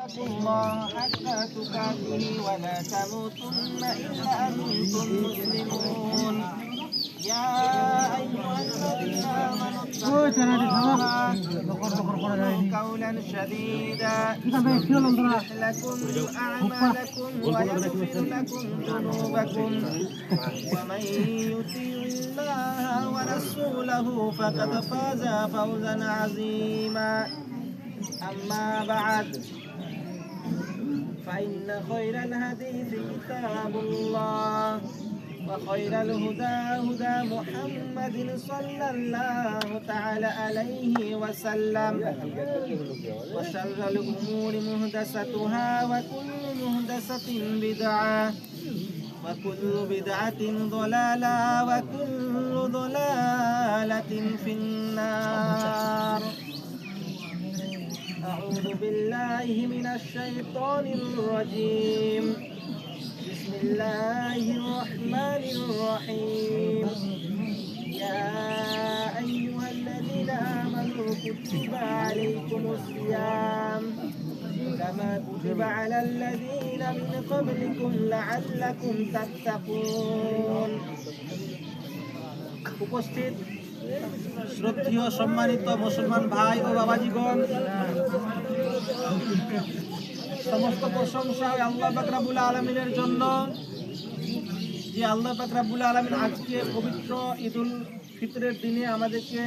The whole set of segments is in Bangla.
اتقوا الله حق تقاته ولا تموتن إلا أنتم مسلمون يا أيها الذين آمنوا اتقوا الله وقولوا قولا سديدا يصلح لكم أعمالكم ويغفر لكم ذنوبكم ومن يطع الله ورسوله فقد فاز فوزا عظيما أما بعد فإن خير الحديث كتاب الله وخير الهدى هدى محمد صلى الله تعالى عليه وسلم وشر الأمور محدثاتها وكل محدثة بدعة وكل بدعة ضلالة وكل ضلالة في النار. أعوذ بالله من الشيطان الرجيم. بسم الله الرحمن الرحيم. يا أيها الذين آمنوا كتب عليكم الصيام كما كتب على الذين من قبلكم لعلكم تتقون. উপস্থিত শ্রদ্ধেয় সম্মানিত মুসলমান ভাই ও বাবাজিগণ, সমস্ত প্রশংসা আল্লাহ পাক রব্বুল আলামিনের জন্য, যে আল্লাহ পাক রব্বুল আলামিন আজকে পবিত্র ঈদুল ফিতরের দিনে আমাদেরকে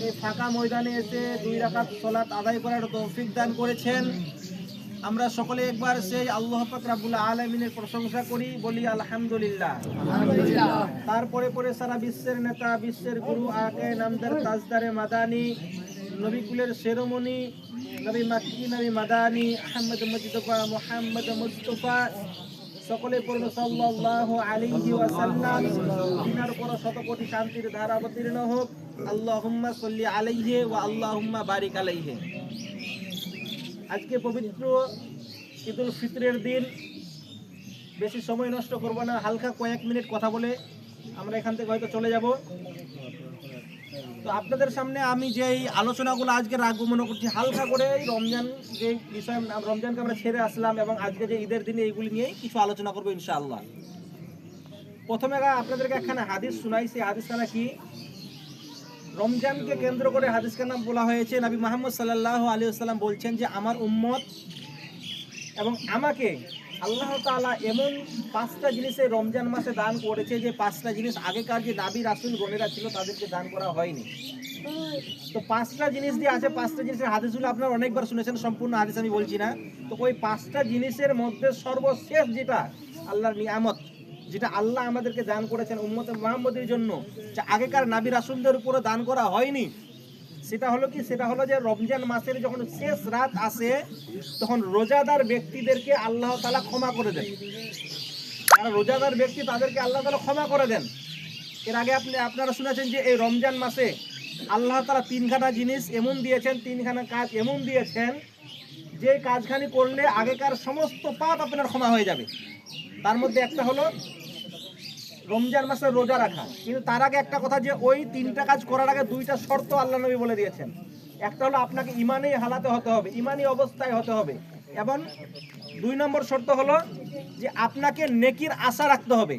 এই ফাঁকা ময়দানে এসে 2 রাকাত সালাত আদায় করার তৌফিক দান করেছেন। আমরা সকলে একবার সেই আল্লাহ পাক রব্বুল আলামিনের প্রশংসা করি, বলি আলহামদুলিল্লাহ। তারপরে পরে সারা বিশ্বের নেতা, বিশ্বের গুরু, আকে নামদার তাজদারে মাদানী, নবী কুলের শিরোমণি, নবী মাক্কি, নবী মাদানী, আহমদ মুজতবা, মুহাম্মদ মুস্তাফা, সকলে পড়ুন সাল্লাল্লাহু আলাইহি ওয়াসাল্লাম। তিনার উপর শতকোটি শান্তির ধারা অবতীর্ণ হোক। আল্লাহুম্মা সাল্লি আলাইহি ওয়া আল্লাহুম্মা বারিক আলাইহি। আজকে পবিত্র ঈদুল ফিতরের দিন, বেশি সময় নষ্ট করব না, হালকা কয়েক মিনিট কথা বলে আমরা এখান থেকে হয়তো চলে যাব। তো আপনাদের সামনে আমি যেই আলোচনাগুলো আজকে রাখবো মনে করছি হালকা করে এই রমজান, যে বিষয় রমজানকে আমরা ছেড়ে আসলাম এবং আজকে যে ঈদের দিনে এইগুলি নিয়েই কিছু আলোচনা করবো ইনশাআল্লাহ। প্রথমে আপনাদেরকে একখানা হাদিস শোনাই। সেই হাদিসখানা কি? রমজানকে কেন্দ্র করে হাদিসের নাম বলা হয়েছে। নবী মুহাম্মদ সাল্লাল্লাহু আলাইহি ওয়াসাল্লাম বলছেন যে আমার উম্মত এবং আমাকে আল্লাহ তাআলা এমন 5টা জিনিসে রমজান মাসে দান করেছে, যে 5টা জিনিস আগেকার যে নবী রাসূল গণেরা ছিল তাদেরকে দান করা হয়নি। তো 5টা জিনিস দিয়ে আছে। 5টা জিনিসের হাদিসগুলো আপনারা অনেকবার শুনেছেন, সম্পূর্ণ হাদিস আমি বলছি না। তো ওই 5টা জিনিসের মধ্যে সর্বশেষ যেটা আল্লাহর নিয়ামত, যেটা আল্লাহ আমাদেরকে দান করেছেন উম্মতে মুহাম্মদের জন্য, যে আগেকার নবী রাসূলদের উপরে দান করা হয়নি, সেটা হলো কি? সেটা হলো যে রমজান মাসের যখন শেষ রাত আসে তখন রোজাদার ব্যক্তিদেরকে আল্লাহ তাআলা ক্ষমা করে দেন। যারা রোজাদার ব্যক্তি তাদেরকে আল্লাহ তাআলা ক্ষমা করে দেন। এর আগে আপনারা শুনেছেন যে এই রমজান মাসে আল্লাহ তাআলা 3খানা জিনিস এমন দিয়েছেন, 3খানা কাজ এমন দিয়েছেন, যে কাজখানি করলে আগেকার সমস্ত পাপ আপনার ক্ষমা হয়ে যাবে। তার মধ্যে একটা হলো রমজান মাসে রোজা রাখা। কিন্তু তার আগে একটা কথা, যে ওই 3টা কাজ করার আগে 2টা শর্ত আল্লাহ নবী বলে দিয়েছেন। একটা হলো আপনাকে ইমানি হালাতে হতে হবে, ইমানি অবস্থায় হতে হবে, এবং 2 নম্বর শর্ত হলো যে আপনাকে নেকির আশা রাখতে হবে,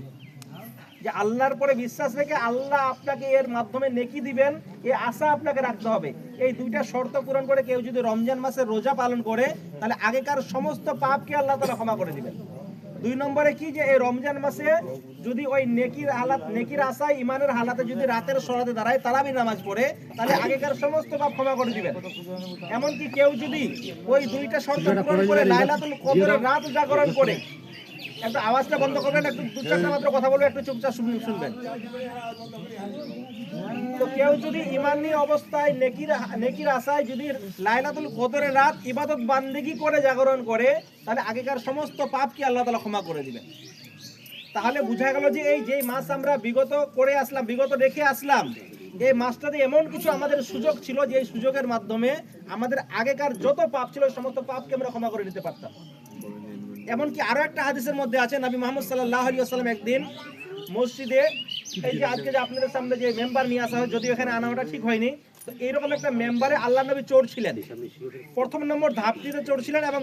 যে আল্লাহর পরে বিশ্বাস রেখে আল্লাহ আপনাকে এর মাধ্যমে নেকি দিবেন, এই আশা আপনাকে রাখতে হবে। এই 2টা শর্ত পূরণ করে কেউ যদি রমজান মাসে রোজা পালন করে তাহলে আগেকার সমস্ত পাপকে আল্লাহ তাআলা ক্ষমা করে দিবেন। 2 নম্বরে কি? যে এই রমজান মাসে যদি ওই নেকির আশায় ইমানের হালাতে যদি রাতের সলাতে দাঁড়ায়, তারাবি নামাজ পড়ে, তাহলে আগেকার সমস্ত পাপ ক্ষমা করে দিবেন। এমনকি কেউ যদি ওই 2টা শর্ত পূরণ করে লাইলাতুল কদরের রাত জাগরণ করে, একটু আওয়াজটা বন্ধ করবেন, একটু 2-4টা মাত্র কথা বলবো, একটু চুপচাপ শুনবেন। তো কেউ যদি ইমানি অবস্থায় নেকির আশায় যদি লাইলাতুল কদরের রাত ইবাদত বান্দেগি করে জাগরণ করে, তাহলে আগেকার সমস্ত পাপ কি আল্লাহ তাআলা ক্ষমা করে দিবেন। তাহলে বোঝা গেল যে এই যে মাস আমরা বিগত রেখে আসলাম, এই মাসটাতে এমন কিছু আমাদের সুযোগ ছিল, যে এই সুযোগের মাধ্যমে আমাদের আগেকার যত পাপ ছিল সমস্ত পাপকে আমরা ক্ষমা করে নিতে পারতাম। এমনকি আরো একটা হাদিসের মধ্যে আছে, নবী মুহাম্মদ সাল্লাল্লাহু আলাইহি ওয়াসাল্লাম একদিন মসজিদে, এই যে আজকে যে আপনাদের সামনে যে মেম্বার নিয়ে আসা হয়, যদিও এখানে আনা ওটা ঠিক হয়নি, তো এইরকম একটা মেম্বারে আল্লাহ নবী চোর ছিলেন। প্রথম নম্বর ধাপটিতে চোর ছিলেন এবং